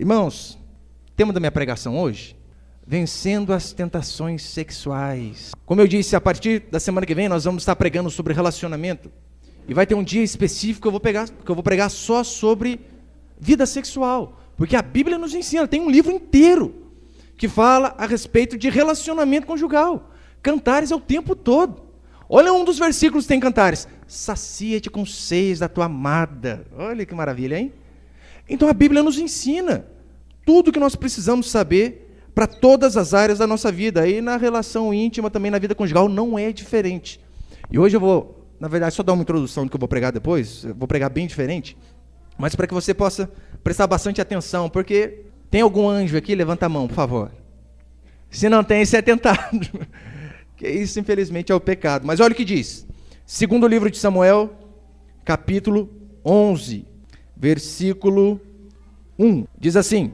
Irmãos, tema da minha pregação hoje, vencendo as tentações sexuais. Como eu disse, a partir da semana que vem nós vamos estar pregando sobre relacionamento. E vai ter um dia específico que eu vou pregar só sobre vida sexual. Porque a Bíblia nos ensina, tem um livro inteiro que fala a respeito de relacionamento conjugal. Cantares é o tempo todo. Olha um dos versículos que tem Cantares. Sacia-te com seios da tua amada. Olha que maravilha, hein? Então a Bíblia nos ensina tudo que nós precisamos saber para todas as áreas da nossa vida. E na relação íntima, também na vida conjugal, não é diferente. E hoje eu vou, na verdade, só dar uma introdução do que eu vou pregar depois. Eu vou pregar bem diferente. Mas para que você possa prestar bastante atenção, porque tem algum anjo aqui? Levanta a mão, por favor. Se não tem, você é tentado. Que isso, infelizmente, é o pecado. Mas olha o que diz. Segundo livro de Samuel, capítulo 11, versículo 1. Diz assim: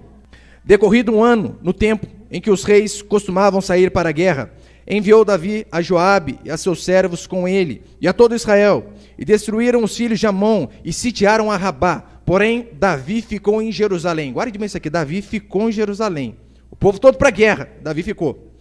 decorrido um ano, no tempo em que os reis costumavam sair para a guerra, enviou Davi a Joabe e a seus servos com ele, e a todo Israel, e destruíram os filhos de Amon, e sitiaram a Rabá. Porém, Davi ficou em Jerusalém. Guarde bem isso aqui, Davi ficou em Jerusalém. O povo todo para a guerra, Davi ficou.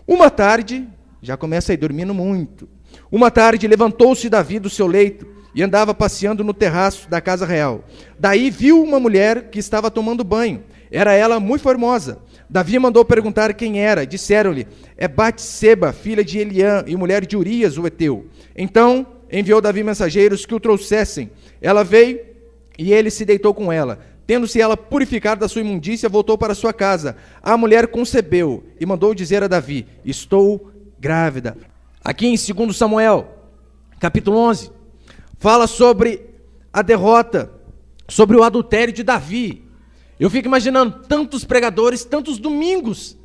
Uma tarde, já começa aí dormindo muito. Uma tarde levantou-se Davi do seu leito e andava passeando no terraço da casa real. Daí viu uma mulher que estava tomando banho. Era ela muito formosa. Davi mandou perguntar quem era. Disseram-lhe: é Batseba, filha de Eliã e mulher de Urias, o heteu. Então enviou Davi mensageiros que o trouxessem. Ela veio e ele se deitou com ela. Tendo-se ela purificado da sua imundícia, voltou para sua casa. A mulher concebeu e mandou dizer a Davi: estou grávida. Aqui em 2 Samuel, capítulo 11, fala sobre a derrota, sobre o adultério de Davi. Eu fico imaginando tantos pregadores, tantos domingos,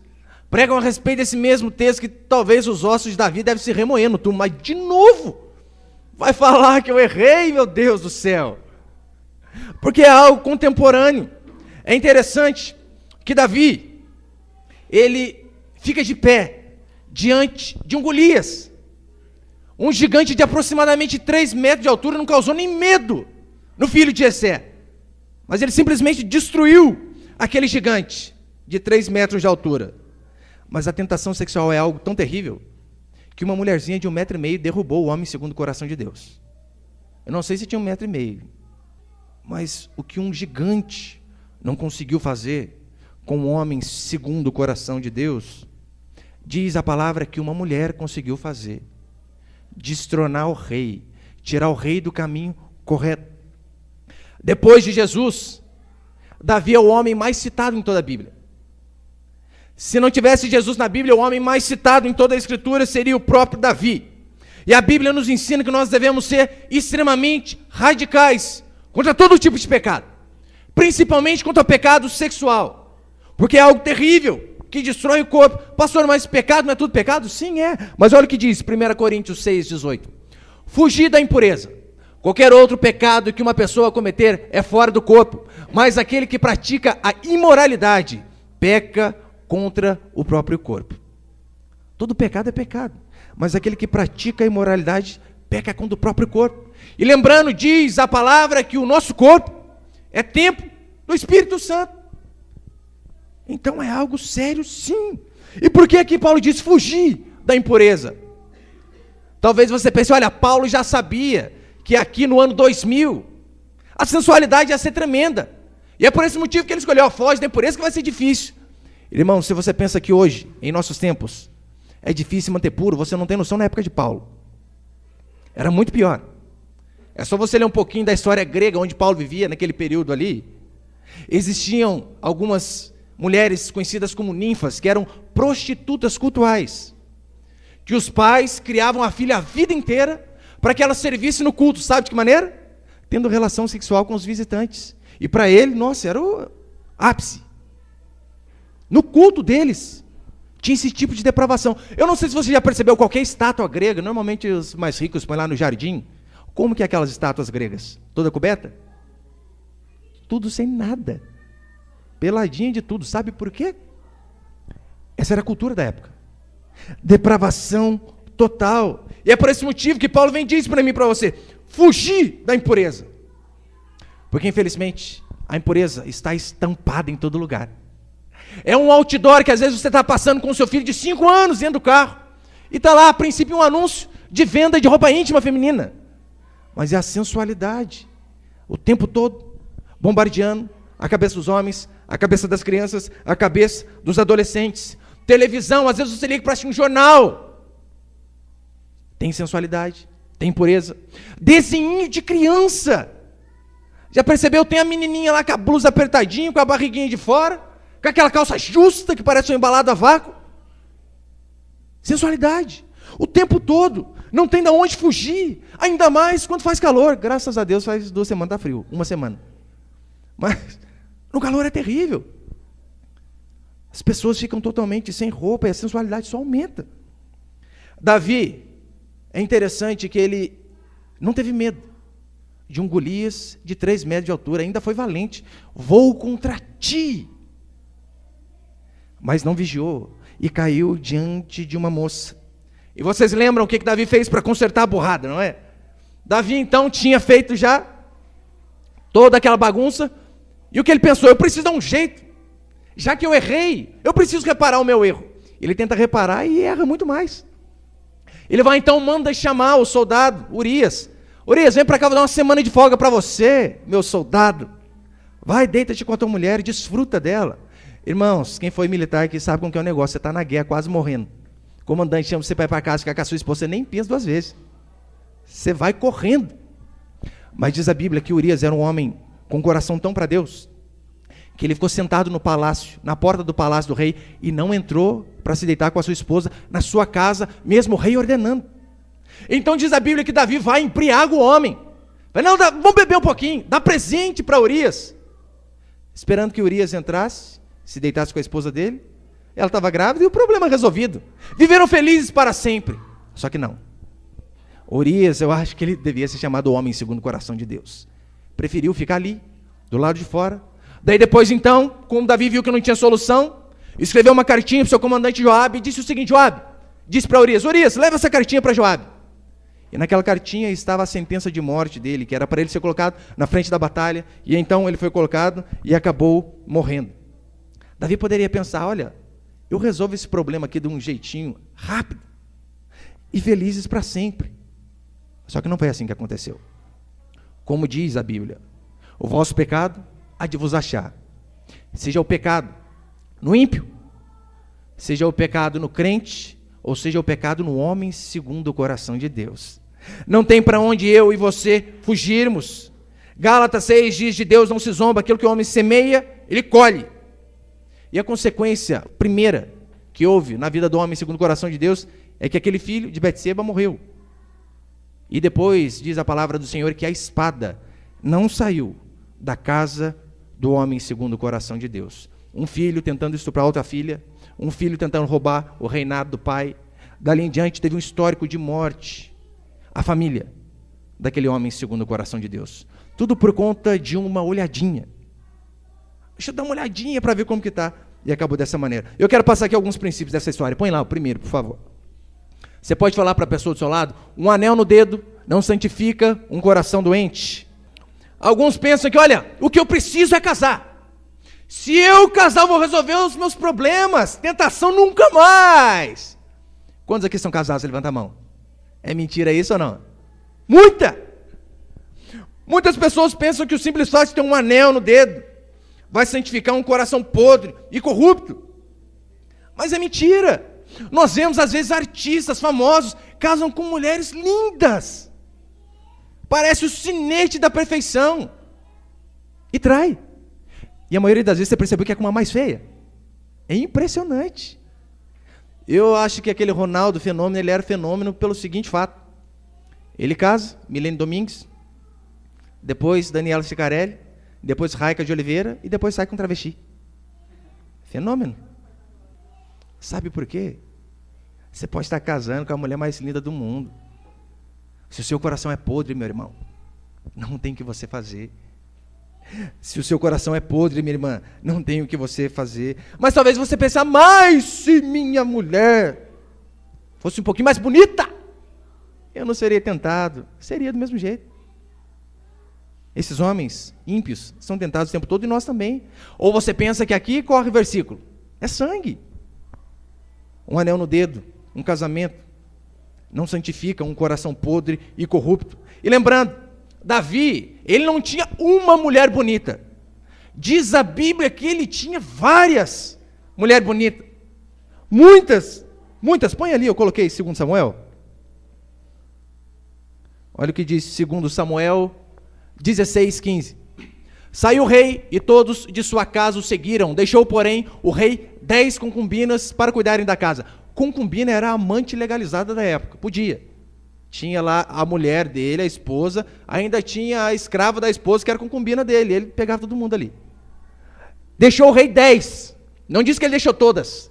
pregam a respeito desse mesmo texto, que talvez os ossos de Davi devem se remoer no túmulo, mas de novo, vai falar que eu errei, meu Deus do céu. Porque é algo contemporâneo. É interessante que Davi, ele fica de pé diante de um Golias, um gigante de aproximadamente 3 metros de altura, não causou nem medo no filho de Jessé, mas ele simplesmente destruiu aquele gigante de 3 metros de altura. Mas a tentação sexual é algo tão terrível que uma mulherzinha de 1,5 metro derrubou o homem segundo o coração de Deus. Eu não sei se tinha 1,5 metro, mas o que um gigante não conseguiu fazer com um homem segundo o coração de Deus, diz a palavra que uma mulher conseguiu fazer: destronar o rei, tirar o rei do caminho correto. Depois de Jesus, Davi é o homem mais citado em toda a Bíblia. Se não tivesse Jesus na Bíblia, o homem mais citado em toda a Escritura seria o próprio Davi. E a Bíblia nos ensina que nós devemos ser extremamente radicais contra todo tipo de pecado, principalmente contra o pecado sexual, porque é algo terrível, que destrói o corpo. Pastor, mas pecado não é tudo pecado? Sim, é. Mas olha o que diz 1 Coríntios 6,18. Fugir da impureza. Qualquer outro pecado que uma pessoa cometer é fora do corpo, mas aquele que pratica a imoralidade peca contra o próprio corpo. Todo pecado é pecado, mas aquele que pratica a imoralidade peca contra o próprio corpo. E lembrando, diz a palavra que o nosso corpo é templo do Espírito Santo. Então é algo sério, sim. E por que aqui Paulo diz fugir da impureza? Talvez você pense: olha, Paulo já sabia que aqui no ano 2000 a sensualidade ia ser tremenda, e é por esse motivo que ele escolheu: foge da impureza, que vai ser difícil. Irmão, se você pensa que hoje, em nossos tempos, é difícil manter puro, você não tem noção. Na época de Paulo era muito pior. É só você ler um pouquinho da história grega, onde Paulo vivia naquele período ali. Existiam algumas mulheres conhecidas como ninfas, que eram prostitutas cultuais, que os pais criavam a filha a vida inteira para que ela servisse no culto. Sabe de que maneira? Tendo relação sexual com os visitantes. E para ele, nossa, era o ápice. No culto deles tinha esse tipo de depravação. Eu não sei se você já percebeu, qualquer estátua grega, normalmente os mais ricos põem lá no jardim. Como que é aquelas estátuas gregas? Toda coberta? Tudo sem nada. Peladinha de tudo. Sabe por quê? Essa era a cultura da época. Depravação total. E é por esse motivo que Paulo vem e diz para mim e para você: fugir da impureza. Porque infelizmente A impureza está estampada em todo lugar. É um outdoor que às vezes você está passando com o seu filho de 5 anos dentro do carro, e está lá, a princípio, um anúncio de venda de roupa íntima feminina. Mas é a sensualidade, o tempo todo, bombardeando a cabeça dos homens, a cabeça das crianças, a cabeça dos adolescentes. Televisão, às vezes você liga para assistir um jornal. Tem sensualidade, tem impureza. Desenho de criança. Já percebeu? Tem a menininha lá com a blusa apertadinha, com a barriguinha de fora, com aquela calça justa que parece um embalado a vácuo. Sensualidade. O tempo todo. Não tem de onde fugir. Ainda mais quando faz calor. Graças a Deus faz 2 semanas, está frio. 1 semana. Mas no calor é terrível. As pessoas ficam totalmente sem roupa e a sensualidade só aumenta. Davi, é interessante que ele não teve medo de um Golias de 3 metros de altura, ainda foi valente. Vou contra ti. Mas não vigiou e caiu diante de uma moça. E vocês lembram o que Davi fez para consertar a burrada, não é? Davi então tinha feito já toda aquela bagunça, e o que ele pensou? Eu preciso dar um jeito. Já que eu errei, eu preciso reparar o meu erro. Ele tenta reparar e erra muito mais. Ele vai então, manda chamar o soldado, Urias. Urias, vem para cá, vou dar uma semana de folga para você, meu soldado. Vai, deita-te com a tua mulher e desfruta dela. Irmãos, quem foi militar aqui sabe como que é o negócio. Você está na guerra, quase morrendo. O comandante chama você para ir para casa, ficar com a sua esposa, você nem pensa 2 vezes. Você vai correndo. Mas diz a Bíblia que Urias era um homem com um coração tão para Deus, que ele ficou sentado no palácio, na porta do palácio do rei, e não entrou para se deitar com a sua esposa na sua casa, mesmo o rei ordenando. Então diz a Bíblia que Davi vai e embriaga o homem. Vai, não, vamos beber um pouquinho, dá presente para Urias. Esperando que Urias entrasse, se deitasse com a esposa dele. Ela estava grávida e o problema resolvido. Viveram felizes para sempre. Só que não. Urias, eu acho que ele devia ser chamado homem segundo o coração de Deus. Preferiu ficar ali, do lado de fora. Daí depois então, como Davi viu que não tinha solução, escreveu uma cartinha para o seu comandante Joabe e disse o seguinte: Joabe, disse para Urias, leva essa cartinha para Joabe. E naquela cartinha estava a sentença de morte dele, que era para ele ser colocado na frente da batalha, e então ele foi colocado e acabou morrendo. Davi poderia pensar, olha, eu resolvo esse problema aqui de um jeitinho rápido e felizes para sempre. Só que não foi assim que aconteceu. Como diz a Bíblia, o vosso pecado há de vos achar. Seja o pecado no ímpio, seja o pecado no crente, ou seja o pecado no homem segundo o coração de Deus. Não tem para onde eu e você fugirmos. Gálatas 6 diz: de Deus não se zomba, aquilo que o homem semeia, ele colhe. E a consequência primeira que houve na vida do homem segundo o coração de Deus é que aquele filho de Betseba morreu. E depois diz a palavra do Senhor que a espada não saiu da casa do homem segundo o coração de Deus. Um filho tentando estuprar outra filha, um filho tentando roubar o reinado do pai. Dali em diante teve um histórico de morte. A família daquele homem segundo o coração de Deus. Tudo por conta de uma olhadinha. Deixa eu dar uma olhadinha para ver como que está. E acabou dessa maneira. Eu quero passar aqui alguns princípios dessa história. Põe lá o primeiro, por favor. Você pode falar para a pessoa do seu lado: um anel no dedo não santifica um coração doente. Alguns pensam que, olha, o que eu preciso é casar. Se eu casar, eu vou resolver os meus problemas. Tentação nunca mais. Quantos aqui são casados? Levanta a mão. É mentira isso ou não? Muita! Muitas pessoas pensam que o simples fato de ter um anel no dedo vai santificar um coração podre e corrupto. Mas é mentira. Nós vemos às vezes artistas famosos casam com mulheres lindas. Parece o sinete da perfeição. E trai. E a maioria das vezes você percebeu que é com uma mais feia. É impressionante. Eu acho que aquele Ronaldo Fenômeno, ele era fenômeno pelo seguinte fato. Ele casa, Milene Domingues, depois Daniela Cicarelli, depois Raica de Oliveira e depois sai com travesti. Fenômeno. Sabe por quê? Você pode estar casando com a mulher mais linda do mundo. Se o seu coração é podre, meu irmão, não tem o que você fazer. Se o seu coração é podre, minha irmã, não tem o que você fazer. Mas talvez você pense, mas se minha mulher fosse um pouquinho mais bonita, eu não seria tentado. Seria do mesmo jeito. Esses homens ímpios são tentados o tempo todo e nós também. Ou você pensa que aqui corre versículo. É sangue. Um anel no dedo, um casamento, não santifica um coração podre e corrupto. E lembrando, Davi, ele não tinha uma mulher bonita. Diz a Bíblia que ele tinha várias mulheres bonitas. Muitas. Põe ali, eu coloquei 2 Samuel. Olha o que diz 2 Samuel 16:15. Saiu o rei e todos de sua casa o seguiram. Deixou, porém, o rei 10 concubinas para cuidarem da casa. Concubina era a amante legalizada da época. Podia. Tinha lá a mulher dele, a esposa. Ainda tinha a escrava da esposa, que era concubina dele. Ele pegava todo mundo ali. Deixou o rei 10. Não diz que ele deixou todas.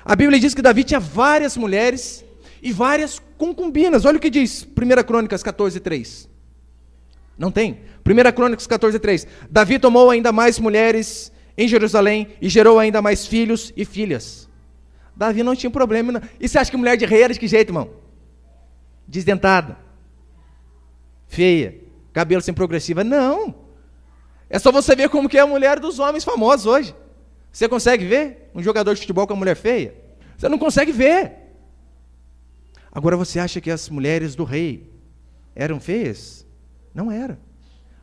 A Bíblia diz que Davi tinha várias mulheres e várias concubinas. Olha o que diz 1 Crônicas 14:3. Não tem? 1 Crônicas 14:3. Davi tomou ainda mais mulheres em Jerusalém e gerou ainda mais filhos e filhas. Davi não tinha problema. Não. E você acha que mulher de rei era de que jeito, irmão? Desdentada, feia, cabelo sem progressiva. Não. É só você ver como que é a mulher dos homens famosos hoje. Você consegue ver um jogador de futebol com a mulher feia? Você não consegue ver. Agora você acha que as mulheres do rei eram feias? Não era.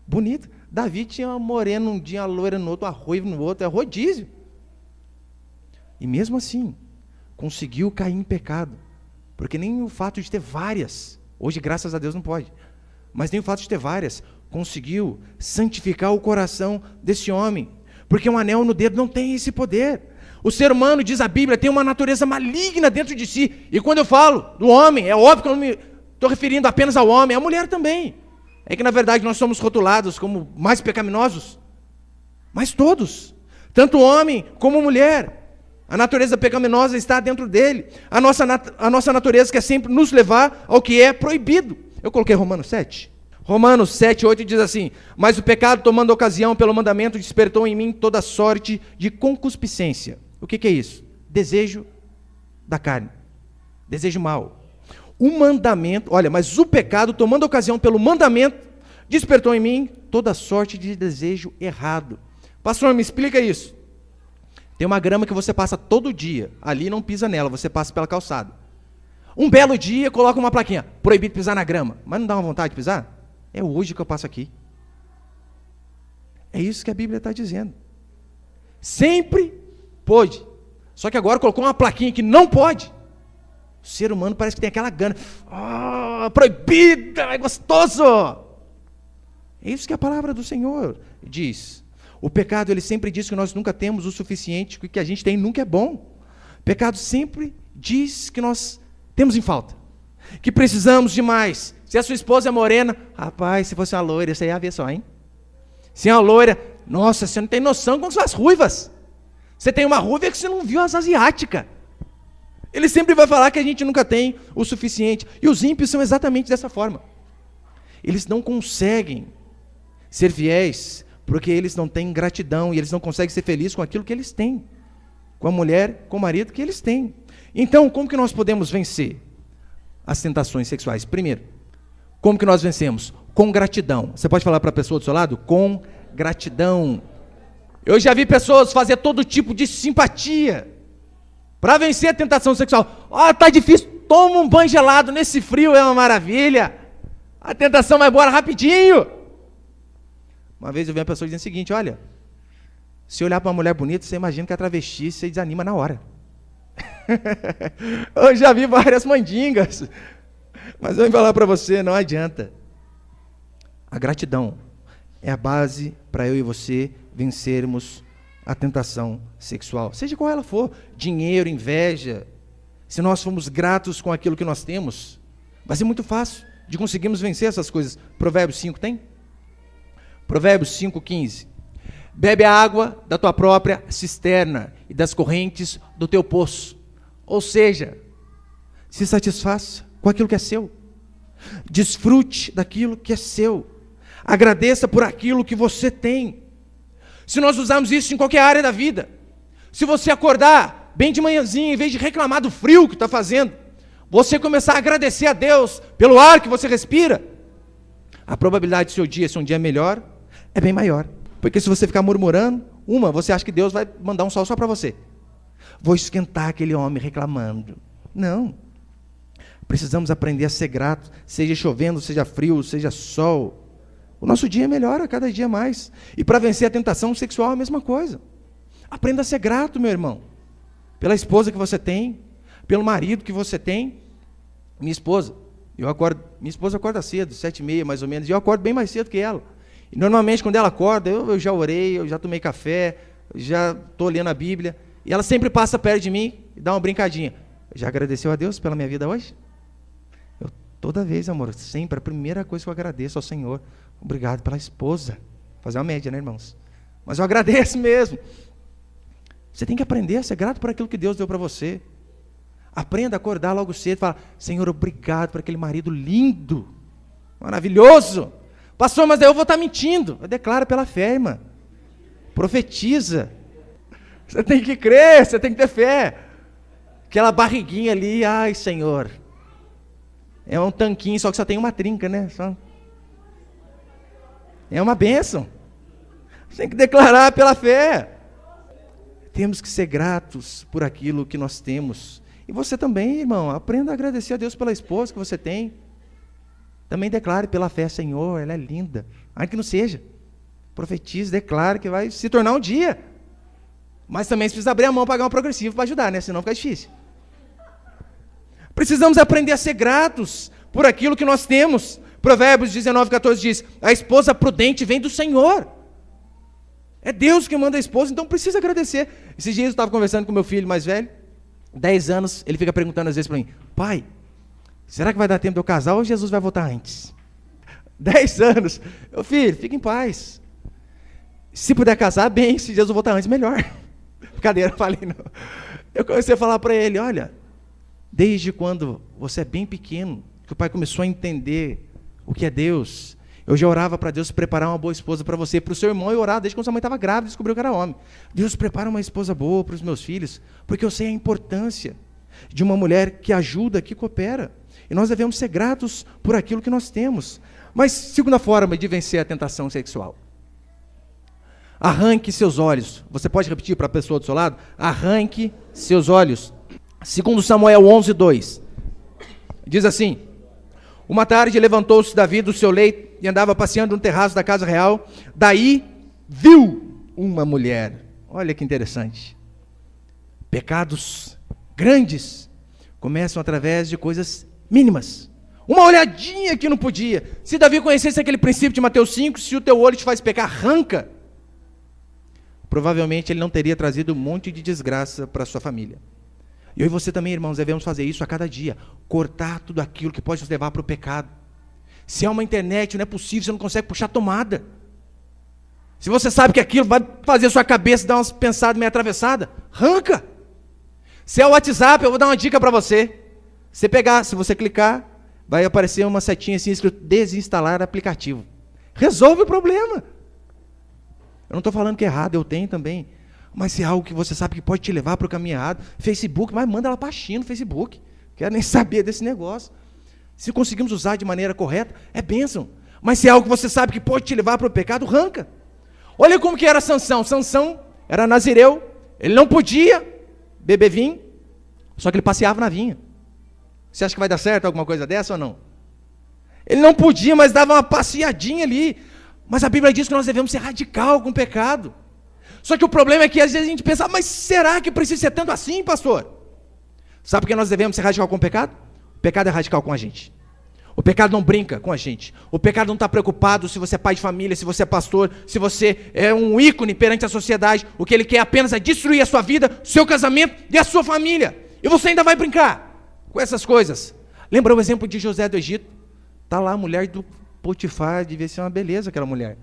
Bonita. Davi tinha uma morena um dia, uma loira no outro, uma ruiva no outro, é rodízio. E mesmo assim, conseguiu cair em pecado. Porque nem o fato de ter várias, hoje graças a Deus não pode, mas nem o fato de ter várias, conseguiu santificar o coração desse homem. Porque um anel no dedo não tem esse poder. O ser humano, diz a Bíblia, tem uma natureza maligna dentro de si. E quando eu falo do homem, é óbvio que eu não me estou referindo apenas ao homem, a mulher também. É que na verdade nós somos rotulados como mais pecaminosos. Mas todos, tanto homem como mulher. A natureza pecaminosa está dentro dele. A nossa natureza quer sempre nos levar ao que é proibido. Eu coloquei Romanos 7. Romanos 7:8 diz assim: mas o pecado, tomando ocasião pelo mandamento, despertou em mim toda sorte de concupiscência. O que é isso? Desejo da carne. Desejo mau. O mandamento, olha, mas o pecado, tomando ocasião pelo mandamento, despertou em mim toda sorte de desejo errado. Pastor, me explica isso. Tem uma grama que você passa todo dia, ali não pisa nela, você passa pela calçada. Um belo dia, coloca uma plaquinha, proibido pisar na grama. Mas não dá uma vontade de pisar? É hoje que eu passo aqui. É isso que a Bíblia está dizendo. Sempre pôde. Só que agora colocou uma plaquinha que não pode. O ser humano parece que tem aquela gana. Proibida, é gostoso. É isso que a palavra do Senhor diz. O pecado, ele sempre diz que nós nunca temos o suficiente, que o que a gente tem nunca é bom. O pecado sempre diz que nós temos em falta, que precisamos de mais. Se a sua esposa é morena, rapaz, se fosse uma loira, você ia ver só, hein? Se é uma loira, nossa, você não tem noção como são as ruivas. Você tem uma ruiva que você não viu as asiáticas. Ele sempre vai falar que a gente nunca tem o suficiente. E os ímpios são exatamente dessa forma. Eles não conseguem ser fiéis, porque eles não têm gratidão, e eles não conseguem ser felizes com aquilo que eles têm, com a mulher, com o marido que eles têm. Então, como que nós podemos vencer as tentações sexuais? Primeiro, como que nós vencemos? Com gratidão. Você pode falar para a pessoa do seu lado? Com gratidão. Eu já vi pessoas fazer todo tipo de simpatia para vencer a tentação sexual. Tá difícil, toma um banho gelado, nesse frio é uma maravilha. A tentação vai embora rapidinho. Uma vez eu vi uma pessoa dizendo o seguinte: olha, se olhar para uma mulher bonita, você imagina que é travesti, você desanima na hora. Eu já vi várias mandingas, mas eu vou falar para você, não adianta. A gratidão é a base para eu e você vencermos a tentação sexual, seja qual ela for, dinheiro, inveja. Se nós formos gratos com aquilo que nós temos, vai ser muito fácil de conseguirmos vencer essas coisas. Provérbios 5 tem? Provérbios 5:15. Bebe a água da tua própria cisterna e das correntes do teu poço. Ou seja, se satisfaça com aquilo que é seu. Desfrute daquilo que é seu. Agradeça por aquilo que você tem. Se nós usarmos isso em qualquer área da vida, se você acordar bem de manhãzinha, em vez de reclamar do frio que está fazendo, você começar a agradecer a Deus pelo ar que você respira, a probabilidade do seu dia ser um dia melhor é bem maior. Porque se você ficar murmurando, você acha que Deus vai mandar um sol só para você. Vou esquentar aquele homem reclamando. Não. Precisamos aprender a ser gratos, seja chovendo, seja frio, seja sol. O nosso dia melhora cada dia mais. E para vencer a tentação sexual é a mesma coisa. Aprenda a ser grato, meu irmão. Pela esposa que você tem, pelo marido que você tem. Minha esposa acorda cedo, 7h30 mais ou menos, e eu acordo bem mais cedo que ela. E normalmente quando ela acorda, eu já orei, eu já tomei café, já estou lendo a Bíblia, e ela sempre passa perto de mim e dá uma brincadinha. Já agradeceu a Deus pela minha vida hoje? Toda vez, amor, sempre, a primeira coisa que eu agradeço ao Senhor, obrigado pela esposa. Fazer uma média, né, irmãos? Mas eu agradeço mesmo. Você tem que aprender a ser grato por aquilo que Deus deu para você. Aprenda a acordar logo cedo e falar, Senhor, obrigado por aquele marido lindo, maravilhoso. Pastor, mas daí eu vou estar mentindo. Eu declaro pela fé, irmã. Profetiza. Você tem que crer, você tem que ter fé. Aquela barriguinha ali, ai, Senhor. É um tanquinho, só que só tem uma trinca, né? É uma bênção. Você tem que declarar pela fé. Temos que ser gratos por aquilo que nós temos. E você também, irmão, aprenda a agradecer a Deus pela esposa que você tem. Também declare pela fé, Senhor, ela é linda. Ainda que não seja. Profetize, declare que vai se tornar um dia. Mas também você precisa abrir a mão, pagar um progressivo para ajudar, né? Senão fica difícil. Precisamos aprender a ser gratos por aquilo que nós temos. Provérbios 19:14 diz, a esposa prudente vem do Senhor. É Deus que manda a esposa, então precisa agradecer. Esses dias eu estava conversando com meu filho mais velho, 10 anos, ele fica perguntando às vezes para mim, pai, será que vai dar tempo de eu casar ou Jesus vai voltar antes? 10 anos. Meu filho, fica em paz. Se puder casar, bem, se Jesus voltar antes, melhor. Brincadeira, falei não. Eu comecei a falar para ele, olha, desde quando você é bem pequeno, que o pai começou a entender o que é Deus, eu já orava para Deus preparar uma boa esposa para você, para o seu irmão eu orava desde quando sua mãe estava grávida e descobriu que era homem. Deus prepara uma esposa boa para os meus filhos, porque eu sei a importância de uma mulher que ajuda, que coopera. E nós devemos ser gratos por aquilo que nós temos. Mas, segunda forma de vencer a tentação sexual. Arranque seus olhos. Você pode repetir para a pessoa do seu lado? Arranque seus olhos. Segundo Samuel 11:2. Diz assim, uma tarde levantou-se Davi do seu leito e andava passeando no terraço da casa real. Daí viu uma mulher. Olha que interessante. Pecados grandes começam através de coisas mínimas. Uma olhadinha que não podia. Se Davi conhecesse aquele princípio de Mateus 5, se o teu olho te faz pecar, arranca. Provavelmente ele não teria trazido um monte de desgraça para a sua família. Eu e você também, irmãos, devemos fazer isso a cada dia. Cortar tudo aquilo que pode nos levar para o pecado. Se é uma internet, não é possível, você não consegue puxar a tomada. Se você sabe que aquilo vai fazer a sua cabeça dar umas pensadas meio atravessadas, arranca. Se é o WhatsApp, eu vou dar uma dica para você. Se você clicar, vai aparecer uma setinha assim escrito desinstalar aplicativo. Resolve o problema. Eu não estou falando que é errado, eu tenho também. Mas se é algo que você sabe que pode te levar para o caminho errado, Facebook, mas manda ela para a China no Facebook. Quero nem saber desse negócio. Se conseguimos usar de maneira correta, é bênção. Mas se é algo que você sabe que pode te levar para o pecado, arranca. Olha como que era Sansão. Sansão era nazireu, ele não podia beber vinho, só que ele passeava na vinha. Você acha que vai dar certo alguma coisa dessa ou não? Ele não podia, mas dava uma passeadinha ali. Mas a Bíblia diz que nós devemos ser radical com o pecado. Só que o problema é que às vezes a gente pensa, mas será que precisa ser tanto assim, pastor? Sabe por que nós devemos ser radical com o pecado? O pecado é radical com a gente. O pecado não brinca com a gente. O pecado não está preocupado se você é pai de família, se você é pastor, se você é um ícone perante a sociedade. O que ele quer apenas é destruir a sua vida, seu casamento e a sua família. E você ainda vai brincar com essas coisas. Lembra o exemplo de José do Egito? Está lá a mulher do Potifar, devia ser uma beleza aquela mulher.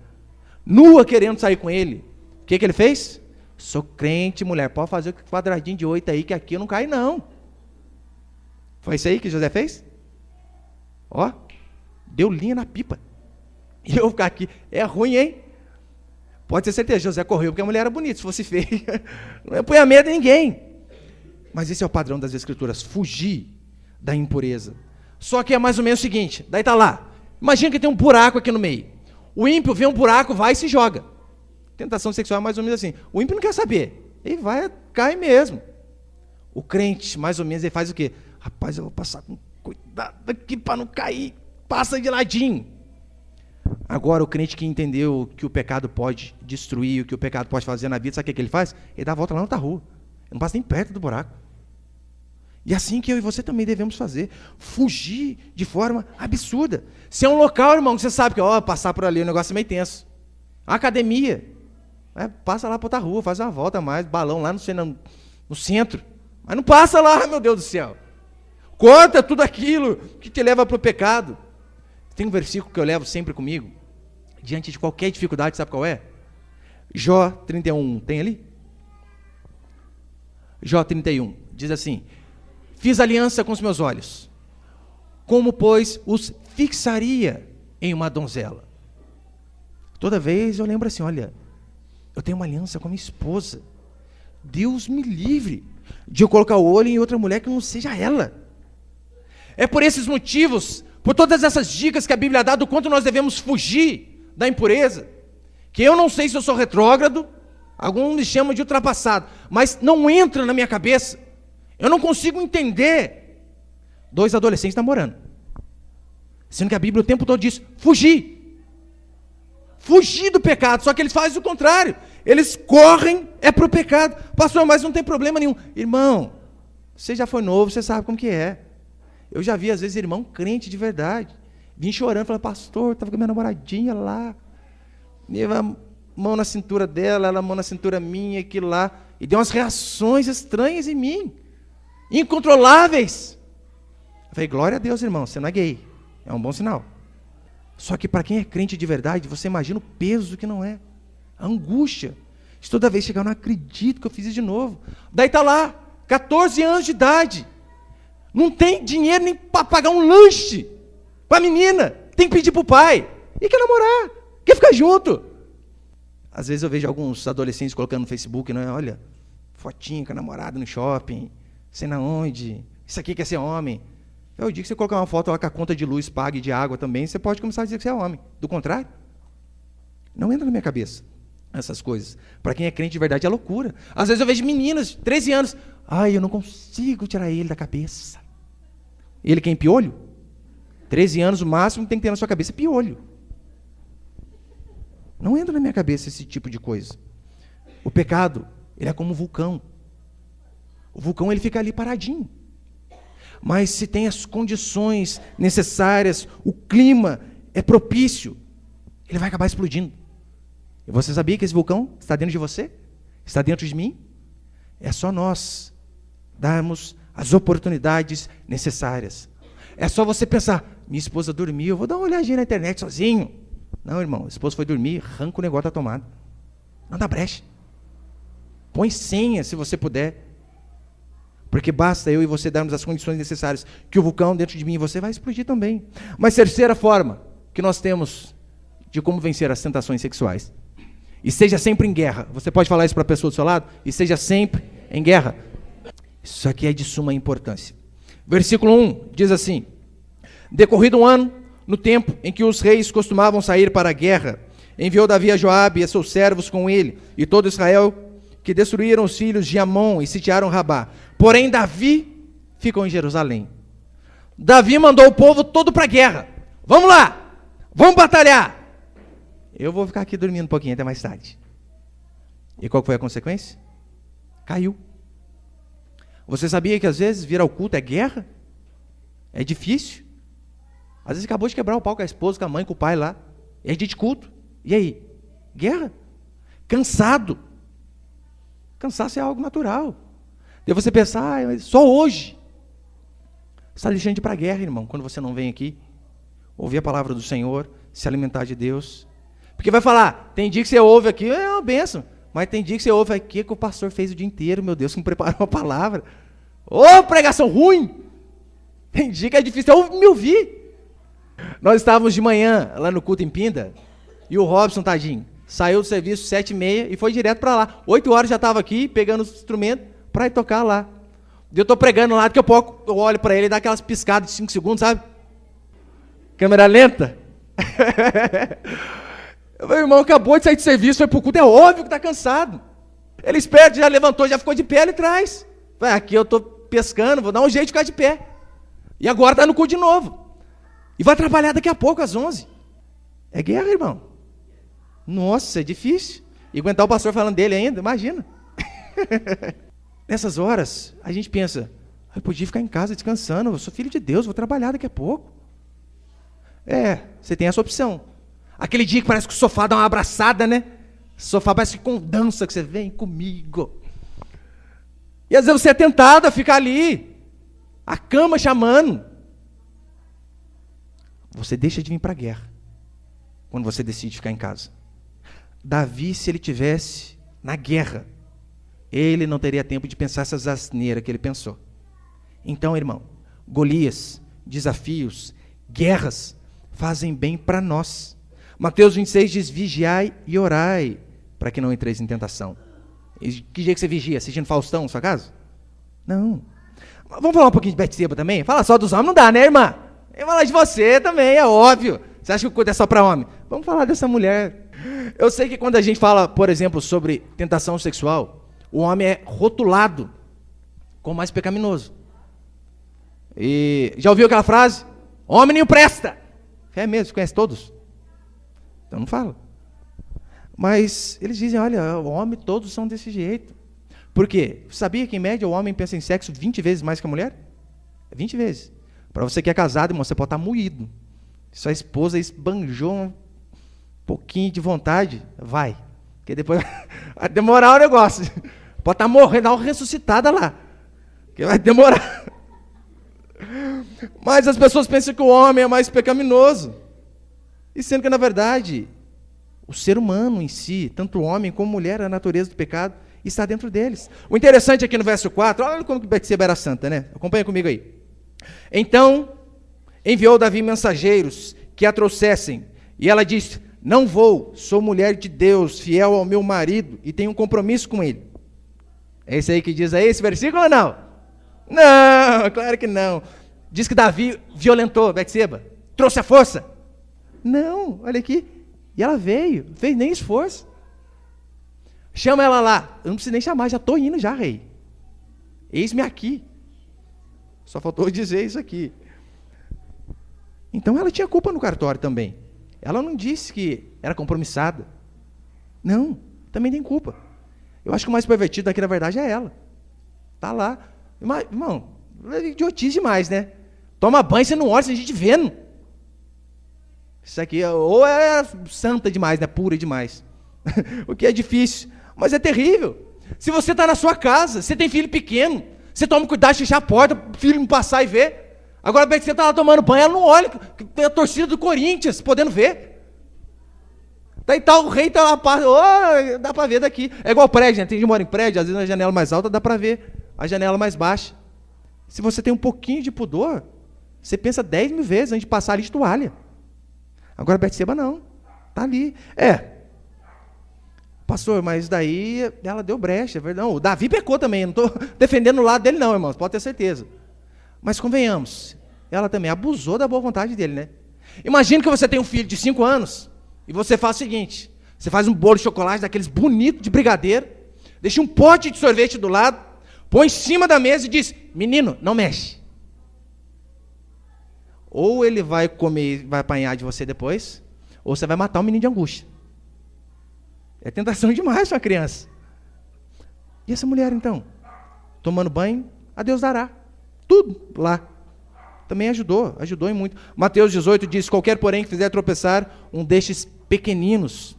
Nua querendo sair com ele. O que ele fez? Sou crente, mulher, pode fazer o quadradinho de 8 aí, que aqui eu não caio não. Foi isso aí que José fez? Ó, deu linha na pipa. E eu ficar aqui, é ruim, hein? Pode ter certeza, José correu porque a mulher era bonita, se fosse feia, não põe a medo em ninguém. Mas esse é o padrão das Escrituras, fugir da impureza. Só que é mais ou menos o seguinte, daí está lá, Imagina que tem um buraco aqui no meio. O ímpio vê um buraco, vai e se joga. Tentação sexual é mais ou menos assim. O ímpio não quer saber. Ele vai, cai mesmo. O crente, mais ou menos, ele faz o quê? Rapaz, eu vou passar com cuidado aqui para não cair. Passa de ladinho. Agora, o crente que entendeu que o pecado pode destruir, o que o pecado pode fazer na vida, sabe o que ele faz? Ele dá a volta lá na outra rua. Ele não passa nem perto do buraco. E assim que eu e você também devemos fazer. Fugir de forma absurda. Se é um local, irmão, que você sabe que passar por ali, o negócio é meio tenso. A academia. Passa lá para outra rua, faz uma volta a mais, balão lá no centro. Mas não passa lá, meu Deus do céu. Corta tudo aquilo que te leva para o pecado. Tem um versículo que eu levo sempre comigo, diante de qualquer dificuldade, sabe qual é? Jó 31, tem ali? Jó 31, diz assim: fiz aliança com os meus olhos, como, pois, os fixaria em uma donzela. Toda vez eu lembro assim, olha, eu tenho uma aliança com a minha esposa. Deus me livre de eu colocar o olho em outra mulher que não seja ela. É por esses motivos, por todas essas dicas que a Bíblia dá do quanto nós devemos fugir da impureza, que eu não sei se eu sou retrógrado, alguns me chamam de ultrapassado, mas não entra na minha cabeça. Eu não consigo entender 2 adolescentes namorando, sendo que a Bíblia o tempo todo diz, fugir do pecado, só que eles fazem o contrário, eles correm para o pecado. Pastor, mas não tem problema nenhum. Irmão, você já foi novo, você sabe como que é. Eu já vi, às vezes, irmão crente de verdade, vim chorando, falando, pastor, estava com minha namoradinha lá, a mão na cintura dela, ela a mão na cintura minha, aquilo lá, e deu umas reações estranhas em mim, incontroláveis. Eu falei, glória a Deus, irmão, você não é gay, é um bom sinal. Só que para quem é crente de verdade, você imagina o peso que não é, a angústia, de toda vez chegar, eu não acredito que eu fiz isso de novo. Daí está lá, 14 anos de idade, não tem dinheiro nem para pagar um lanche para a menina, tem que pedir para o pai, e quer namorar, quer ficar junto. Às vezes eu vejo alguns adolescentes colocando no Facebook, né? Olha, fotinha com a namorada no shopping, sei na onde, isso aqui quer ser homem. É o dia que você colocar uma foto lá com a conta de luz paga e de água também, você pode começar a dizer que você é homem. Do contrário, não entra na minha cabeça essas coisas. Para quem é crente de verdade é loucura. Às vezes eu vejo meninas, 13 anos, eu não consigo tirar ele da cabeça. Ele quem? Piolho? 13 anos, o máximo que tem que ter na sua cabeça é piolho. Não entra na minha cabeça esse tipo de coisa. O pecado, ele é como um vulcão. O vulcão, ele fica ali paradinho. Mas se tem as condições necessárias, o clima é propício, ele vai acabar explodindo. E você sabia que esse vulcão está dentro de você? Está dentro de mim? É só nós darmos as oportunidades necessárias. É só você pensar, minha esposa dormiu, eu vou dar uma olhadinha na internet sozinho. Não, irmão, a esposa foi dormir, arranca o negócio da tomada. Não dá brecha. Põe senha se você puder. Porque basta eu e você darmos as condições necessárias, que o vulcão dentro de mim e você vai explodir também. Mas terceira forma que nós temos de como vencer as tentações sexuais. Esteja sempre em guerra. Você pode falar isso para a pessoa do seu lado? Esteja sempre em guerra. Isso aqui é de suma importância. Versículo 1 diz assim: decorrido um ano, no tempo em que os reis costumavam sair para a guerra, enviou Davi a Joabe e a seus servos com ele, e todo Israel, que destruíram os filhos de Amon e sitiaram Rabá. Porém, Davi ficou em Jerusalém. Davi mandou o povo todo para a guerra. Vamos lá, vamos batalhar. Eu vou ficar aqui dormindo um pouquinho até mais tarde. E qual foi a consequência? Caiu. Você sabia que às vezes vir ao culto é guerra? É difícil. Às vezes acabou de quebrar o pau com a esposa, com a mãe, com o pai lá. É dia de culto. E aí? Guerra. Cansado. Cansaço é algo natural. E você pensar, mas só hoje. Você está deixando de ir para a guerra, irmão, quando você não vem aqui. Ouvir a palavra do Senhor, se alimentar de Deus. Porque vai falar, tem dia que você ouve aqui, é uma bênção. Mas tem dia que você ouve aqui que o pastor fez o dia inteiro, meu Deus, que me preparou a palavra. Ô, pregação ruim! Tem dia que é difícil me ouvir. Nós estávamos de manhã lá no culto em Pinda, e o Robson, tadinho, saiu do serviço 7h30 e foi direto para lá. 8 horas já estava aqui, pegando os instrumentos para ir tocar lá. Eu estou pregando lá, daqui a pouco eu olho para ele e dá aquelas piscadas de 5 segundos, sabe? Câmera lenta. Meu irmão acabou de sair de serviço, foi pro culto, é óbvio que está cansado. Ele esperto, já levantou, já ficou de pé ali atrás. Vai, aqui eu estou pescando, vou dar um jeito de ficar de pé. E agora está no culto de novo. E vai trabalhar daqui a pouco, às 11. É guerra, irmão. Nossa, é difícil. E aguentar o pastor falando dele ainda, imagina. Nessas horas, a gente pensa, eu podia ficar em casa descansando, eu sou filho de Deus, vou trabalhar daqui a pouco. Você tem essa opção. Aquele dia que parece que o sofá dá uma abraçada, né? O sofá parece que condensa, que você vem comigo. E às vezes você é tentado a ficar ali, a cama chamando. Você deixa de vir para a guerra, quando você decide ficar em casa. Davi, se ele tivesse na guerra, ele não teria tempo de pensar essas asneiras que ele pensou. Então, irmão, Golias, desafios, guerras, fazem bem para nós. Mateus 26 diz, vigiai e orai, para que não entreis em tentação. E que dia que você vigia? Assistindo Faustão na sua casa? Não. Vamos falar um pouquinho de Betseba também? Fala só dos homens, não dá, né, irmã? Eu vou falar de você também, é óbvio. Você acha que o culto é só para homem? Vamos falar dessa mulher. Eu sei que quando a gente fala, por exemplo, sobre tentação sexual, o homem é rotulado como mais pecaminoso. E já ouviu aquela frase? Homem não presta. É mesmo, você conhece todos? Então não fala. Mas eles dizem, olha, o homem todos são desse jeito. Por quê? Sabia que em média o homem pensa em sexo 20 vezes mais que a mulher? 20 vezes. Para você que é casado, irmão, você pode estar moído. Sua esposa esbanjou um pouquinho de vontade, vai. Porque depois vai demorar o negócio. Pode estar morrendo, dá uma ressuscitada lá. Que vai demorar. Mas as pessoas pensam que o homem é mais pecaminoso. E sendo que, na verdade, o ser humano em si, tanto o homem como a mulher, a natureza do pecado, está dentro deles. O interessante aqui no verso 4, olha como que Betseba era santa, né? Acompanha comigo aí. Então, enviou Davi mensageiros que a trouxessem. E ela disse, não vou, sou mulher de Deus, fiel ao meu marido, e tenho um compromisso com ele. É esse aí que diz aí, esse versículo ou não? Não, claro que não. Diz que Davi violentou Betseba, trouxe a força. Não, olha aqui. E ela veio, fez nem esforço. Chama ela lá. Eu não preciso nem chamar, já estou indo já, rei. Eis-me aqui. Só faltou dizer isso aqui. Então ela tinha culpa no cartório também. Ela não disse que era compromissada. Não, também tem culpa. Eu acho que o mais pervertido daqui, na verdade, é ela. Está lá. Irmão, é idiotice demais, né? Toma banho, você não olha, você a gente vendo. Isso aqui, ou é santa demais, né? Pura demais. O que é difícil, mas é terrível. Se você está na sua casa, você tem filho pequeno, você toma cuidado de fechar a porta, para o filho não passar e ver. Agora, você está lá tomando banho, ela não olha, tem a torcida do Corinthians, podendo ver. Daí tá, o rei está lá, dá para ver daqui. É igual prédio, né? Tem gente que mora em prédio, às vezes na janela mais alta dá para ver a janela mais baixa. Se você tem um pouquinho de pudor, você pensa 10 mil vezes antes de passar ali de toalha. Agora Betseba não, está ali. Pastor, mas daí ela deu brecha, é verdade. Não, o Davi pecou também, não estou defendendo o lado dele não, irmãos, pode ter certeza. Mas convenhamos, ela também abusou da boa vontade dele, né? Imagina que você tem um filho de 5 anos e você faz o seguinte, você faz um bolo de chocolate daqueles bonitos de brigadeiro, deixa um pote de sorvete do lado, põe em cima da mesa e diz, menino, não mexe. Ou ele vai comer, vai apanhar de você depois, ou você vai matar o menino de angústia. É tentação demais para uma criança. E essa mulher, então? Tomando banho, a Deus dará. Tudo lá. Também ajudou em muito. Mateus 18 diz, qualquer porém que fizer tropeçar um destes pequeninos.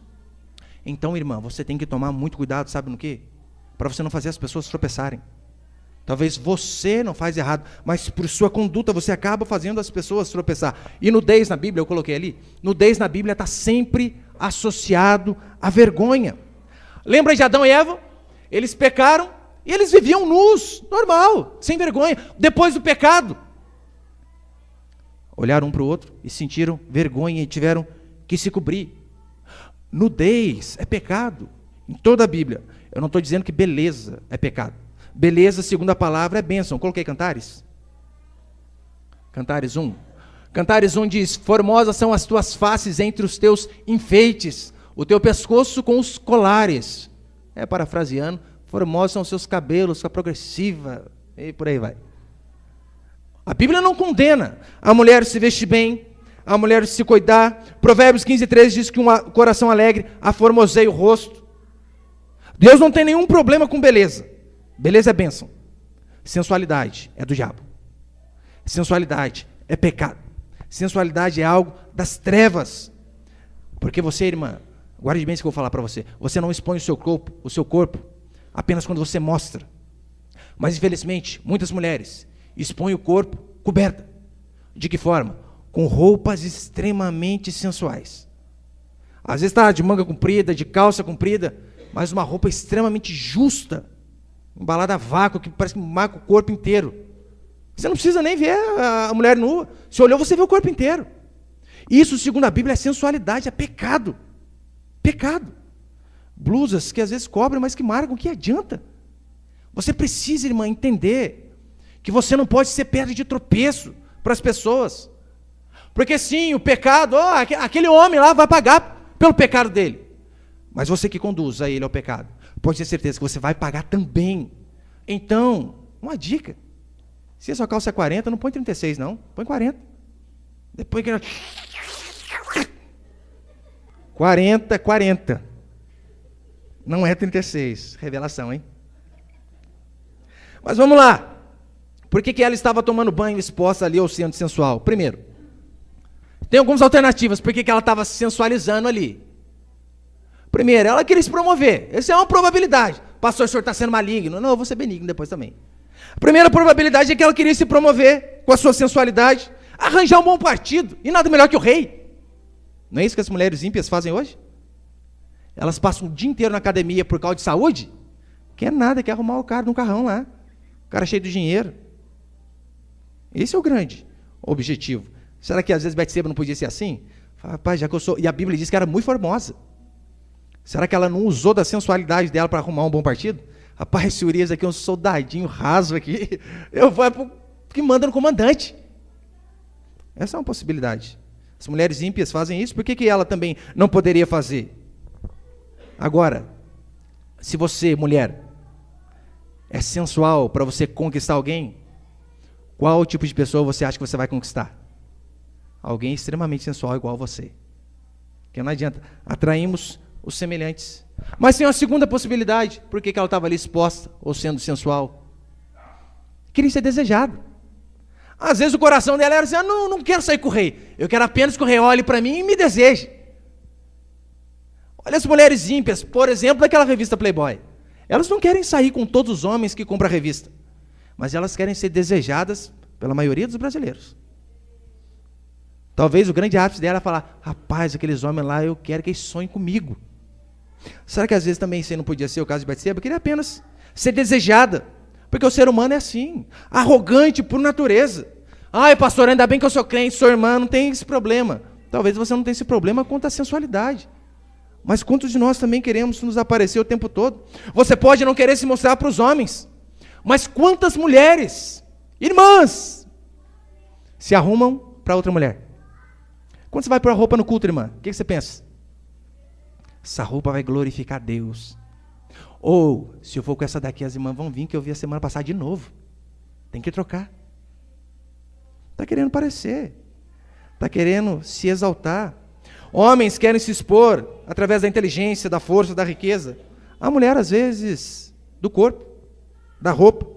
Então, irmã, você tem que tomar muito cuidado, sabe no quê? Para você não fazer as pessoas tropeçarem. Talvez você não faz errado, mas por sua conduta você acaba fazendo as pessoas tropeçar. E nudez na Bíblia, eu coloquei ali, nudez na Bíblia está sempre associado à vergonha. Lembra de Adão e Eva? Eles pecaram e eles viviam nus, normal, sem vergonha. Depois do pecado, olharam um para o outro e sentiram vergonha e tiveram que se cobrir. Nudez é pecado, em toda a Bíblia. Eu não estou dizendo que beleza é pecado. Beleza, segundo a palavra, é bênção. Coloquei Cantares. Cantares 1. Cantares 1 diz: formosas são as tuas faces entre os teus enfeites, o teu pescoço com os colares. Parafraseando, formosos são os seus cabelos, a progressiva, e por aí vai. A Bíblia não condena a mulher se vestir bem, a mulher se cuidar. Provérbios 15:13 diz que um coração alegre aformoseia o rosto. Deus não tem nenhum problema com beleza. Beleza é bênção. Sensualidade é do diabo. Sensualidade é pecado. Sensualidade é algo das trevas. Porque você, irmã, guarde bem isso que eu vou falar para você. Você não expõe o seu corpo apenas quando você mostra. Mas, infelizmente, muitas mulheres expõem o corpo coberta. De que forma? Com roupas extremamente sensuais. Às vezes está de manga comprida, de calça comprida, mas uma roupa extremamente justa, embalada a vácuo, que parece que marca o corpo inteiro. Você não precisa nem ver a mulher nua. Se olhou, você vê o corpo inteiro. Isso, segundo a Bíblia, é sensualidade, é pecado. Pecado. Blusas que às vezes cobrem, mas que marcam, que adianta? Você precisa, irmã, entender que você não pode ser pedra de tropeço para as pessoas. Porque sim, o pecado, aquele homem lá vai pagar pelo pecado dele. Mas você que conduz a ele ao pecado, pode ter certeza que você vai pagar também. Então, uma dica. Se a sua calça é 40, não põe 36 não, põe 40. Depois que 40. Não é 36. Revelação, hein? Mas vamos lá. Por que ela estava tomando banho exposta ali ao oceano sensual? Primeiro, tem algumas alternativas. Por que ela estava se sensualizando ali? Primeiro, ela queria se promover. Essa é uma probabilidade. Pastor, o senhor está sendo maligno. Não, eu vou ser benigno depois também. A primeira probabilidade é que ela queria se promover com a sua sensualidade, arranjar um bom partido, e nada melhor que o rei. Não é isso que as mulheres ímpias fazem hoje? Elas passam o dia inteiro na academia por causa de saúde? Quer nada, quer arrumar o cara num carrão lá. O cara cheio de dinheiro. Esse é o grande objetivo. Será que às vezes Betseba não podia ser assim? Rapaz, já que eu sou... E a Bíblia diz que era muito formosa. Será que ela não usou da sensualidade dela para arrumar um bom partido? Rapaz, esse Urias aqui é um soldadinho raso aqui. Eu vou que manda no comandante. Essa é uma possibilidade. As mulheres ímpias fazem isso, por que ela também não poderia fazer? Agora, se você, mulher, é sensual para você conquistar alguém, qual tipo de pessoa você acha que você vai conquistar? Alguém extremamente sensual igual a você. Porque não adianta, atraímos os semelhantes. Mas tem uma segunda possibilidade. Por que ela estava ali exposta, ou sendo sensual? Queria ser desejada. Às vezes o coração dela era assim, eu não quero sair com o rei, eu quero apenas que o rei olhe para mim e me deseje. Olha as mulheres ímpias, por exemplo, daquela revista Playboy. Elas não querem sair com todos os homens que compram a revista, mas elas querem ser desejadas pela maioria dos brasileiros. Talvez o grande ápice dela é falar, rapaz, aqueles homens lá, eu quero que eles sonhem comigo. Será que às vezes também isso não podia ser o caso de Betseba? Eu queria apenas ser desejada, porque o ser humano é assim, arrogante por natureza. Ai, pastor, ainda bem que eu sou crente, sua irmã não tem esse problema. Talvez você não tenha esse problema quanto à sensualidade. Mas quantos de nós também queremos nos aparecer o tempo todo? Você pode não querer se mostrar para os homens, mas quantas mulheres, irmãs, se arrumam para outra mulher? Quando você vai pôr a roupa no culto, irmã, o que você pensa? Essa roupa vai glorificar a Deus. Ou, se eu for com essa daqui, as irmãs vão vir, que eu vi a semana passada de novo. Tem que trocar. Está querendo parecer. Está querendo se exaltar. Homens querem se expor através da inteligência, da força, da riqueza. A mulher, às vezes, do corpo, da roupa.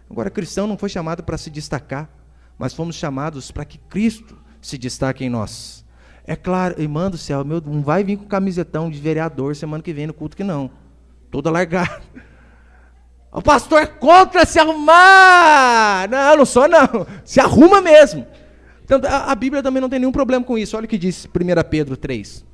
Agora, cristão não foi chamado para se destacar, mas fomos chamados para que Cristo se destaque em nós. É claro, irmã do céu, não vai vir com camisetão de vereador semana que vem no culto que não. Toda largada. O pastor é contra se arrumar. Não, não sou não. Se arruma mesmo. Então, a Bíblia também não tem nenhum problema com isso. Olha o que diz 1 Pedro 3.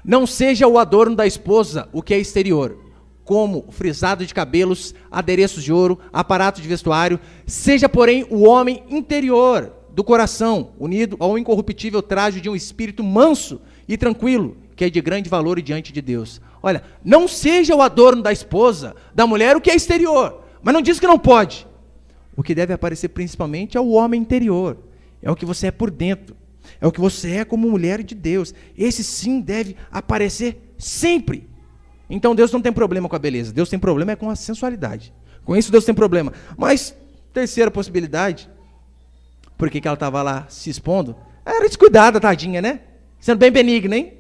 Não seja o adorno da esposa o que é exterior, como frisado de cabelos, adereços de ouro, aparato de vestuário. Seja, porém, o homem interior, do coração, unido ao incorruptível traje de um espírito manso e tranquilo, que é de grande valor diante de Deus. Olha, não seja o adorno da esposa, da mulher, o que é exterior, mas não diz que não pode. O que deve aparecer principalmente é o homem interior, é o que você é por dentro, é o que você é como mulher de Deus. Esse sim deve aparecer sempre. Então Deus não tem problema com a beleza, Deus tem problema é com a sensualidade. Com isso Deus tem problema. Mas, terceira possibilidade, por que ela estava lá se expondo? Ela era descuidada, tadinha, né? Sendo bem benigna, hein?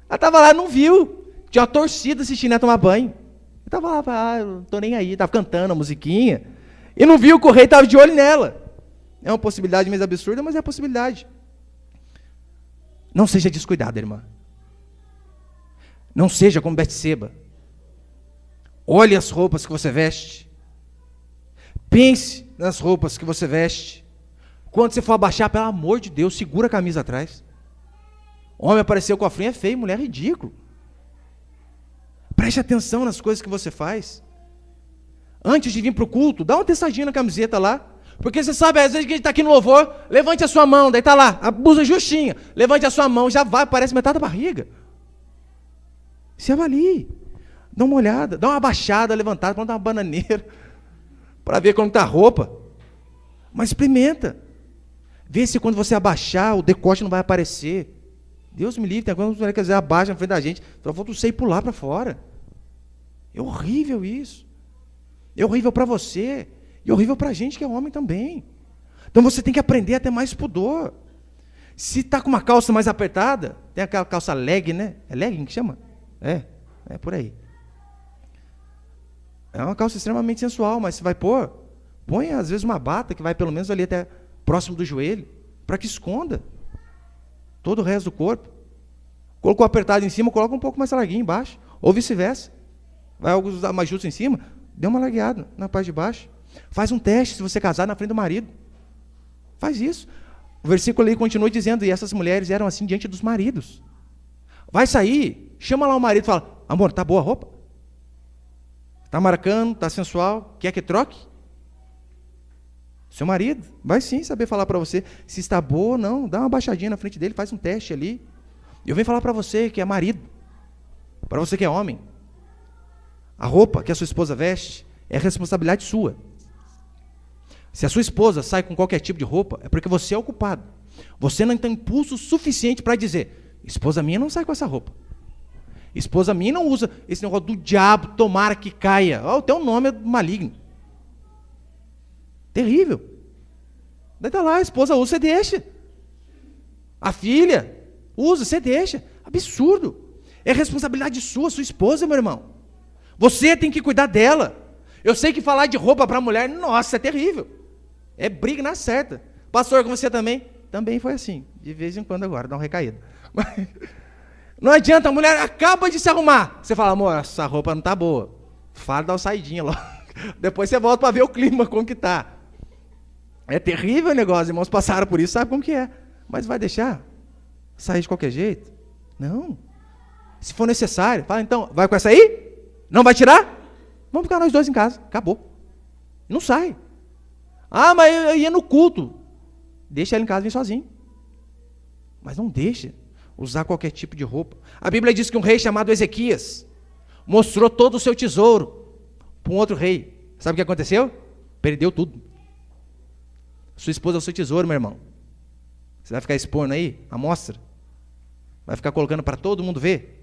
Ela estava lá, não viu. Tinha uma torcida assistindo ela tomar banho. Eu estava lá, eu não estou nem aí, estava cantando a musiquinha. E não viu que o rei estava de olho nela. É uma possibilidade meio absurda, mas é a possibilidade. Não seja descuidada, irmã. Não seja como Betseba. Olhe as roupas que você veste. Pense nas roupas que você veste. Quando você for abaixar, pelo amor de Deus, segura a camisa atrás. Homem apareceu com a frinha, é feio, mulher é ridículo. Preste atenção nas coisas que você faz. Antes de vir para o culto, dá uma testadinha na camiseta lá. Porque você sabe, às vezes que a gente está aqui no louvor, levante a sua mão, daí está lá, a blusa justinha. Levante a sua mão, já vai, parece metade da barriga. Se avalie. Dá uma olhada, dá uma abaixada, levantada, para dar uma bananeira. Para ver como está a roupa. Mas experimenta. Vê se quando você abaixar, o decote não vai aparecer. Deus me livre, tem algumas mulheres que às vezes abaixam na frente da gente, só falta você ir pular para fora. É horrível isso. É horrível para você. E horrível para a gente que é homem também. Então você tem que aprender a ter mais pudor. Se está com uma calça mais apertada, tem aquela calça leg, né? É legging que chama? É por aí. É uma calça extremamente sensual, mas você vai pôr, põe às vezes uma bata que vai pelo menos ali até próximo do joelho, para que esconda todo o resto do corpo. Colocou apertado em cima, coloca um pouco mais larguinho embaixo, ou vice-versa. Vai alguns usar mais justo em cima, dê uma largueada na parte de baixo. Faz um teste se você casar na frente do marido. Faz isso. O versículo ali continua dizendo, e essas mulheres eram assim diante dos maridos. Vai sair, chama lá o marido e fala, amor, tá boa a roupa? Tá marcando, tá sensual, quer que troque? Seu marido vai sim saber falar para você se está boa ou não. Dá uma baixadinha na frente dele, faz um teste ali. Eu venho falar para você que é marido, para você que é homem. A roupa que a sua esposa veste é responsabilidade sua. Se a sua esposa sai com qualquer tipo de roupa, é porque você é o culpado. Você não tem impulso suficiente para dizer, esposa minha não sai com essa roupa. Esposa minha não usa esse negócio do diabo, tomara que caia. O teu nome é maligno. Terrível. Daí está lá, a esposa usa, você deixa. A filha usa, você deixa. Absurdo. É responsabilidade sua esposa, meu irmão. Você tem que cuidar dela. Eu sei que falar de roupa para a mulher, nossa, é terrível. É briga na certa. Pastor, com você também? Também foi assim. De vez em quando agora, dá um recaído. Não adianta, a mulher acaba de se arrumar. Você fala, amor, essa roupa não está boa. Fala, dá uma saidinha logo. Depois você volta para ver o clima, como que está. É terrível o negócio, irmãos passaram por isso, sabe como que é. Mas vai deixar sair de qualquer jeito? Não. Se for necessário, fala então, vai com essa aí? Não vai tirar? Vamos ficar nós dois em casa, acabou. Não sai. Ah, mas eu ia no culto. Deixa ela em casa e vem sozinho. Mas não deixa usar qualquer tipo de roupa. A Bíblia diz que um rei chamado Ezequias mostrou todo o seu tesouro para um outro rei. Sabe o que aconteceu? Perdeu tudo. Sua esposa é o seu tesouro, meu irmão. Você vai ficar expondo aí? Amostra? Vai ficar colocando para todo mundo ver?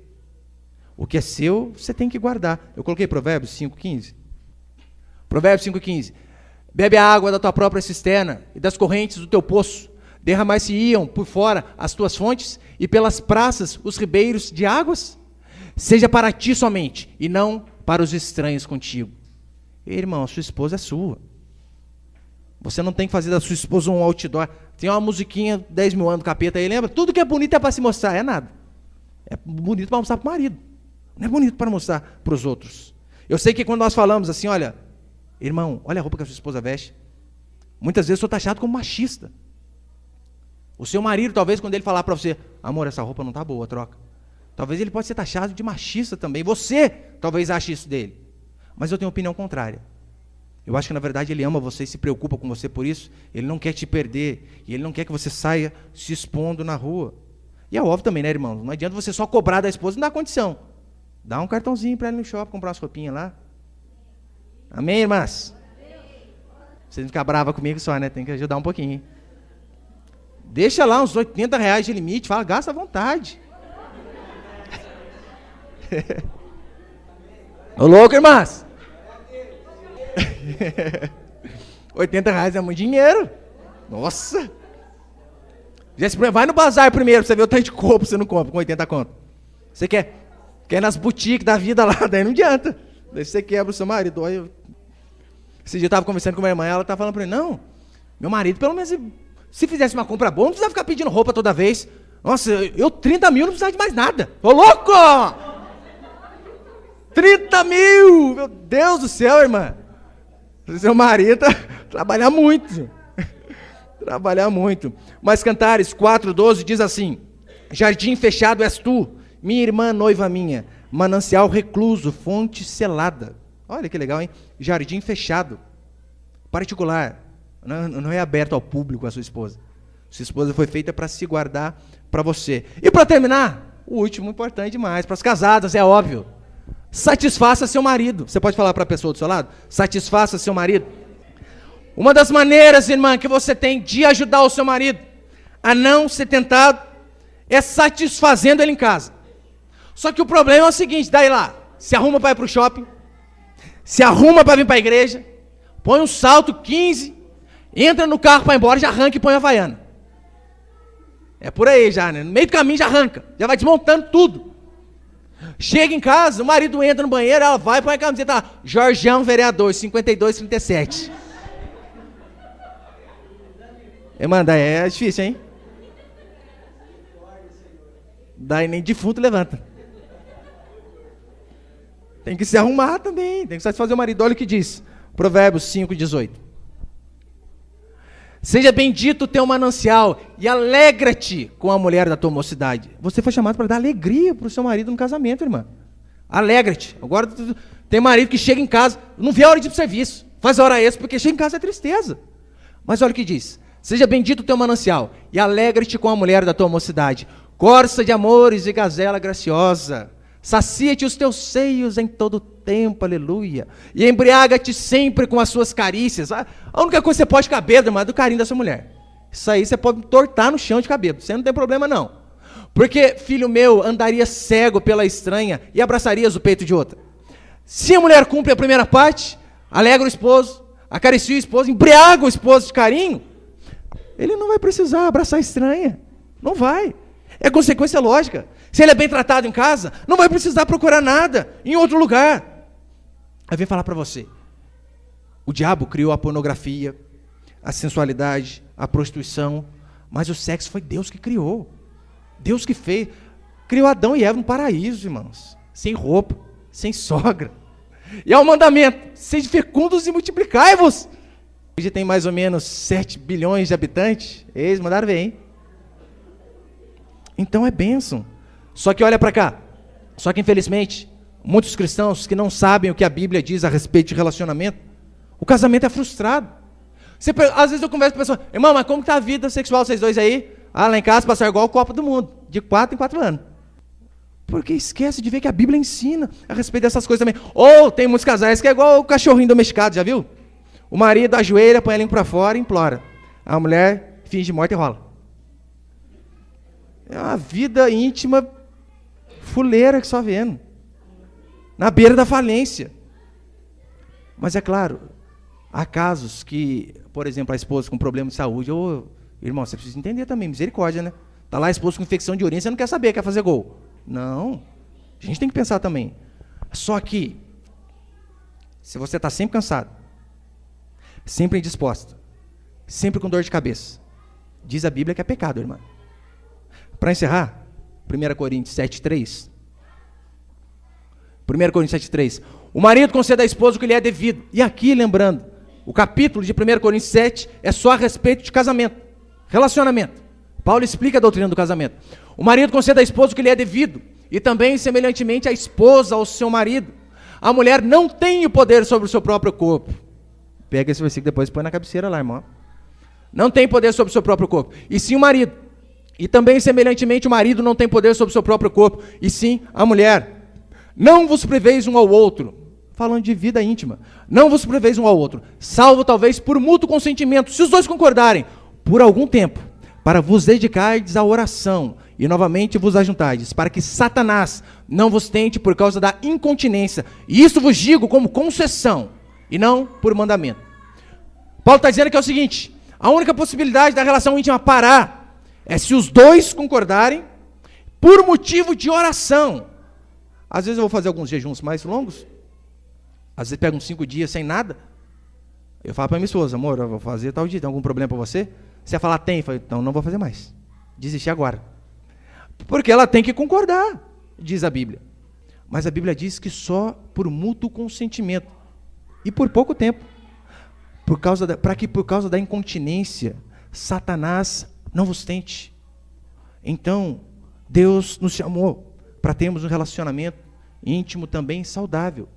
O que é seu, você tem que guardar. Eu coloquei Provérbios 5,15. Provérbios 5,15. Bebe a água da tua própria cisterna e das correntes do teu poço. Derramar-se-iam por fora as tuas fontes e pelas praças os ribeiros de águas. Seja para ti somente e não para os estranhos contigo. Ei, irmão, a sua esposa é sua. Você não tem que fazer da sua esposa um outdoor. Tem uma musiquinha 10 mil anos do capeta aí, lembra? Tudo que é bonito é para se mostrar, é nada. É bonito para mostrar para o marido. Não é bonito para mostrar para os outros. Eu sei que quando nós falamos assim, olha, irmão, olha a roupa que a sua esposa veste. Muitas vezes eu sou taxado como machista. O seu marido, talvez, quando ele falar para você, amor, essa roupa não está boa, troca. Talvez ele pode ser taxado de machista também. Você talvez ache isso dele. Mas eu tenho opinião contrária. Eu acho que, na verdade, ele ama você e se preocupa com você por isso. Ele não quer te perder. E ele não quer que você saia se expondo na rua. E é óbvio também, né, irmão? Não adianta você só cobrar da esposa, não dá condição. Dá um cartãozinho para ela no shopping, comprar umas roupinhas lá. Amém, irmãs? Vocês não ficam bravas comigo só, né? Tem que ajudar um pouquinho. Deixa lá uns R$80 de limite, fala, gasta à vontade. Ô louco, irmãs! R$80 é muito dinheiro. Nossa! Vai no bazar primeiro, pra você ver o tanto de copo você não compra com 80 conto. Você quer ir nas boutiques da vida lá, daí não adianta. Daí você quebra o seu marido. Esse dia eu estava conversando com minha irmã, ela estava falando para mim, não, meu marido, pelo menos, se fizesse uma compra boa, não precisava ficar pedindo roupa toda vez. Nossa, eu 30 mil não precisava de mais nada. Ô louco! 30 mil! Meu Deus do céu, irmã. Seu marido trabalha muito. Trabalhar muito. Mas Cantares 4:12 diz assim, jardim fechado és tu, minha irmã noiva minha, manancial recluso, fonte selada. Olha que legal, hein? Jardim fechado, particular, não é aberto ao público a sua esposa. Sua esposa foi feita para se guardar para você. E para terminar, o último importante demais, para as casadas, é óbvio. Satisfaça seu marido. Você pode falar para a pessoa do seu lado? Satisfaça seu marido. Uma das maneiras, irmã, que você tem de ajudar o seu marido a não ser tentado é satisfazendo ele em casa. Só que o problema é o seguinte, daí lá, se arruma para ir para o shopping, se arruma para vir para a igreja, põe um salto 15, entra no carro para ir embora, já arranca e põe a havaiana. É por aí já, né? No meio do caminho já arranca, já vai desmontando tudo. Chega em casa, o marido entra no banheiro, ela vai e põe a camiseta lá, Jorjão, vereador, 5237. Manda, é difícil, hein? Daí nem defunto levanta. Tem que se arrumar também, tem que satisfazer o marido. Olha o que diz, Provérbios 5:18. Seja bendito o teu manancial e alegra-te com a mulher da tua mocidade. Você foi chamado para dar alegria para o seu marido no casamento, irmã. Alegra-te. Agora tem marido que chega em casa, não vê a hora de ir para o serviço, faz a hora extra, porque chega em casa é tristeza. Mas olha o que diz. Seja bendito o teu manancial e alegra-te com a mulher da tua mocidade. Corça de amores e gazela graciosa. Sacia-te os teus seios em todo o tempo, aleluia. E embriaga-te sempre com as suas carícias. A única coisa que você pode ficar bêbado, irmão, é do carinho da sua mulher. Isso aí você pode tortar no chão de cabelo. Você não tem problema, não. Porque, filho meu, andaria cego pela estranha e abraçarias o peito de outra. Se a mulher cumpre a primeira parte, alegra o esposo, acaricia o esposo, embriaga o esposo de carinho, ele não vai precisar abraçar a estranha. Não vai. É consequência lógica. Se ele é bem tratado em casa, não vai precisar procurar nada em outro lugar. Aí vem falar para você. O diabo criou a pornografia, a sensualidade, a prostituição, mas o sexo foi Deus que criou. Deus que fez. Criou Adão e Eva no paraíso, irmãos. Sem roupa, sem sogra. E é um mandamento. Sede fecundos e multiplicai-vos. Hoje tem mais ou menos 7 bilhões de habitantes. Eles mandaram ver, hein? Então é bênção. Só que olha para cá. Só que infelizmente, muitos cristãos que não sabem o que a Bíblia diz a respeito de relacionamento, o casamento é frustrado. Às vezes eu converso com a pessoa, irmão, mas como está a vida sexual vocês dois aí? Ah, lá em casa passar igual a Copa do Mundo, de 4 em 4 anos. Porque esquece de ver que a Bíblia ensina a respeito dessas coisas também. Ou tem muitos casais que é igual o cachorrinho domesticado, já viu? O marido ajoelha, põe a língua para fora e implora. A mulher finge morte e rola. É uma vida íntima fuleira que só vendo. Na beira da falência. Mas é claro, há casos que, por exemplo, a esposa com problema de saúde, irmão, você precisa entender também, misericórdia, né? Está lá a esposa com infecção de urina, você não quer saber, quer fazer gol. Não, a gente tem que pensar também. Só que, se você está sempre cansado, sempre indisposta, sempre com dor de cabeça, diz a Bíblia que é pecado, irmã. Para encerrar, 1 Coríntios 7:3. 1 Coríntios 7:3. O marido concede à esposa o que lhe é devido. E aqui, lembrando, o capítulo de 1 Coríntios 7 é só a respeito de casamento, relacionamento. Paulo explica a doutrina do casamento. O marido concede à esposa o que lhe é devido. E também, semelhantemente, a esposa ao seu marido. A mulher não tem o poder sobre o seu próprio corpo. Pega esse versículo depois e põe na cabeceira lá, irmão. Não tem poder sobre o seu próprio corpo. E sim o marido. E também, semelhantemente, o marido não tem poder sobre o seu próprio corpo. E sim a mulher. Não vos priveis um ao outro. Falando de vida íntima. Não vos priveis um ao outro. Salvo talvez por mútuo consentimento. Se os dois concordarem, por algum tempo, para vos dedicardes à oração, e novamente vos ajuntardes, para que Satanás não vos tente por causa da incontinência. E isso vos digo como concessão, e não por mandamento. Paulo está dizendo que é o seguinte: a única possibilidade da relação íntima parar é se os dois concordarem por motivo de oração. Às vezes eu vou fazer alguns jejuns mais longos, às vezes pego uns 5 dias sem nada. Eu falo para minha esposa: amor, eu vou fazer tal dia, tem algum problema para você? Você ia falar: tem. Eu falo: então não vou fazer mais, desisti agora. Porque ela tem que concordar, diz a Bíblia. Mas a Bíblia diz que só por mútuo consentimento, e por pouco tempo, para que por causa da incontinência, Satanás não vos tente. Então, Deus nos chamou para termos um relacionamento íntimo também saudável.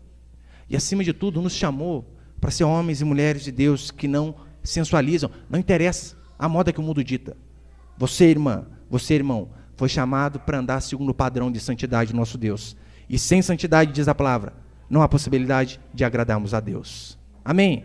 E acima de tudo, nos chamou para ser homens e mulheres de Deus que não sensualizam. Não interessa a moda que o mundo dita. Você, irmã, você, irmão, foi chamado para andar segundo o padrão de santidade do nosso Deus. E sem santidade, diz a palavra, não há possibilidade de agradarmos a Deus. Amém?